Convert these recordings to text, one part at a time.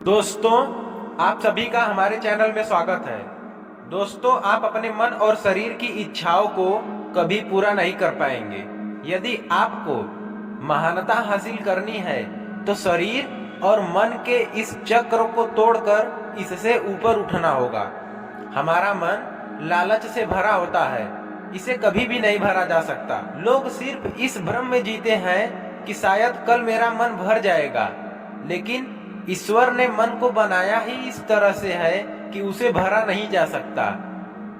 दोस्तों, आप सभी का हमारे चैनल में स्वागत है। दोस्तों, आप अपने मन और शरीर की इच्छाओं को कभी पूरा नहीं कर पाएंगे। यदि आपको महानता हासिल करनी है तो शरीर और मन के इस चक्र को तोड़कर इससे ऊपर उठना होगा। हमारा मन लालच से भरा होता है, इसे कभी भी नहीं भरा जा सकता। लोग सिर्फ इस भ्रम में जीते हैं कि शायद कल मेरा मन भर जाएगा, लेकिन ईश्वर ने मन को बनाया ही इस तरह से है कि उसे भरा नहीं जा सकता।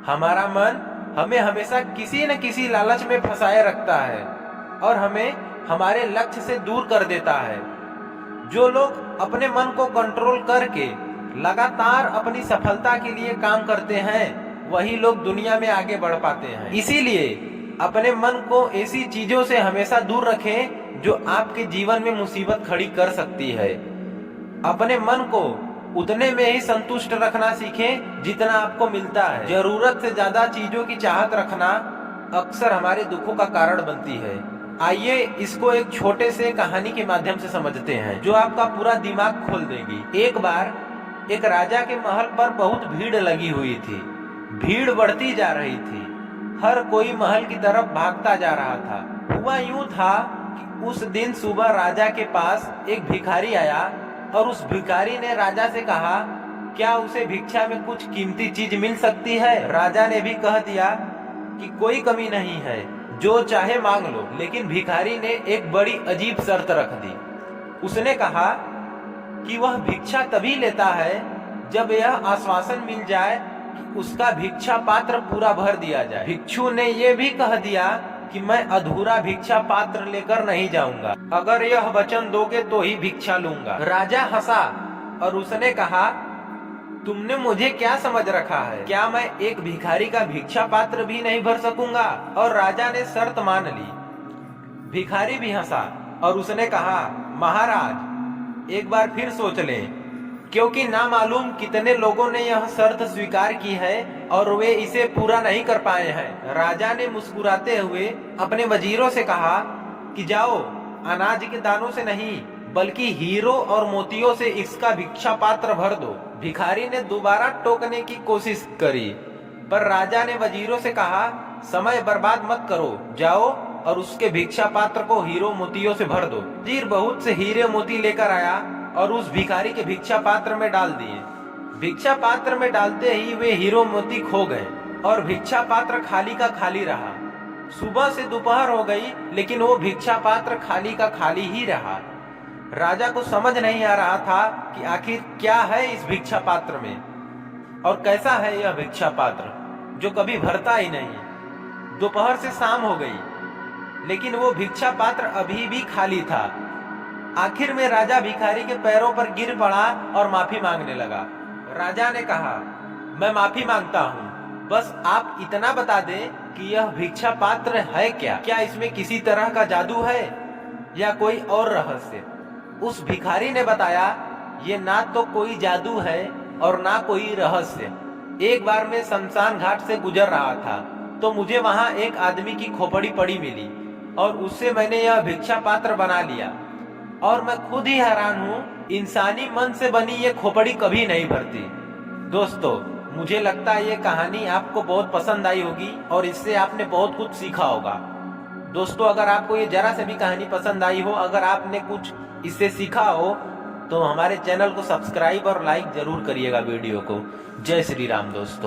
हमारा मन हमें हमेशा किसी न किसी लालच में फंसाए रखता है और हमें हमारे लक्ष्य से दूर कर देता है। जो लोग अपने मन को कंट्रोल करके लगातार अपनी सफलता के लिए काम करते हैं, वही लोग दुनिया में आगे बढ़ पाते हैं। इसीलिए अपने मन को ऐसी चीजों से हमेशा दूर रखें जो आपके जीवन में मुसीबत खड़ी कर सकती है। अपने मन को उतने में ही संतुष्ट रखना सीखें जितना आपको मिलता है। जरूरत से ज्यादा चीजों की चाहत रखना अक्सर हमारे दुखों का कारण बनती है। आइए इसको एक छोटे से कहानी के माध्यम से समझते हैं, जो आपका पूरा दिमाग खोल देगी। एक बार एक राजा के महल पर बहुत भीड़ लगी हुई थी। भीड़ बढ़ती जा रही थी, हर कोई महल की तरफ भागता जा रहा था। हुआ यूं था कि उस दिन सुबह राजा के पास एक भिखारी आया और उस भिखारी ने राजा से कहा, क्या उसे भिक्षा में कुछ कीमती चीज मिल सकती है? राजा ने भी कह दिया कि कोई कमी नहीं है, जो चाहे मांग लो। लेकिन भिखारी ने एक बड़ी अजीब शर्त रख दी। उसने कहा कि वह भिक्षा तभी लेता है जब यह आश्वासन मिल जाए कि उसका भिक्षा पात्र पूरा भर दिया जाए। भिक्षु ने यह भी कह दिया कि मैं अधूरा भिक्षा पात्र लेकर नहीं जाऊंगा, अगर यह वचन दोगे तो ही भिक्षा लूंगा। राजा हंसा और उसने कहा, तुमने मुझे क्या समझ रखा है? क्या मैं एक भिखारी का भिक्षा पात्र भी नहीं भर सकूंगा? और राजा ने शर्त मान ली। भिखारी भी हंसा और उसने कहा, महाराज एक बार फिर सोच लें, क्योंकि ना मालूम कितने लोगों ने यह शर्त स्वीकार की है और वे इसे पूरा नहीं कर पाए हैं। राजा ने मुस्कुराते हुए अपने वजीरों से कहा कि जाओ, अनाज के दानों से नहीं बल्कि हीरो और मोतियों से इसका भिक्षा पात्र भर दो। भिखारी ने दोबारा टोकने की कोशिश करी, पर राजा ने वजीरों से कहा, समय बर्बाद मत करो, जाओ और उसके भिक्षा पात्र को हीरो मोतियों से भर दो। वजीर बहुत से हीरे मोती लेकर आया और उस भिखारी के भिक्षा पात्र में डाल दिए। भिक्षा पात्र में डालते ही वे हीरो मोती खो गए और भिक्षा पात्र खाली का खाली रहा। सुबह से दोपहर हो गई, लेकिन वो भिक्षा पात्र खाली का खाली ही रहा। राजा को समझ नहीं आ रहा था कि आखिर क्या है इस भिक्षा पात्र में और कैसा है यह भिक्षा पात्र जो कभी भरता ही नहीं। दोपहर से शाम हो गई, लेकिन वो भिक्षा पात्र अभी भी खाली था। आखिर में राजा भिखारी के पैरों पर गिर पड़ा और माफी मांगने लगा। राजा ने कहा, मैं माफी मांगता हूँ, बस आप इतना बता दें कि यह भिक्षा पात्र है क्या? क्या इसमें किसी तरह का जादू है या कोई और रहस्य? उस भिखारी ने बताया, ये ना तो कोई जादू है और ना कोई रहस्य। एक बार मैं शमशान घाट से गुजर रहा था तो मुझे वहाँ एक आदमी की खोपड़ी पड़ी मिली और उससे मैंने यह भिक्षा पात्र बना लिया और मैं खुद ही हैरान हूँ, इंसानी मन से बनी ये खोपड़ी कभी नहीं भरती। दोस्तों, मुझे लगता है ये कहानी आपको बहुत पसंद आई होगी और इससे आपने बहुत कुछ सीखा होगा। दोस्तों, अगर आपको ये जरा से भी कहानी पसंद आई हो, अगर आपने कुछ इससे सीखा हो, तो हमारे चैनल को सब्सक्राइब और लाइक जरूर करिएगा वीडियो को। जय श्री राम दोस्तों।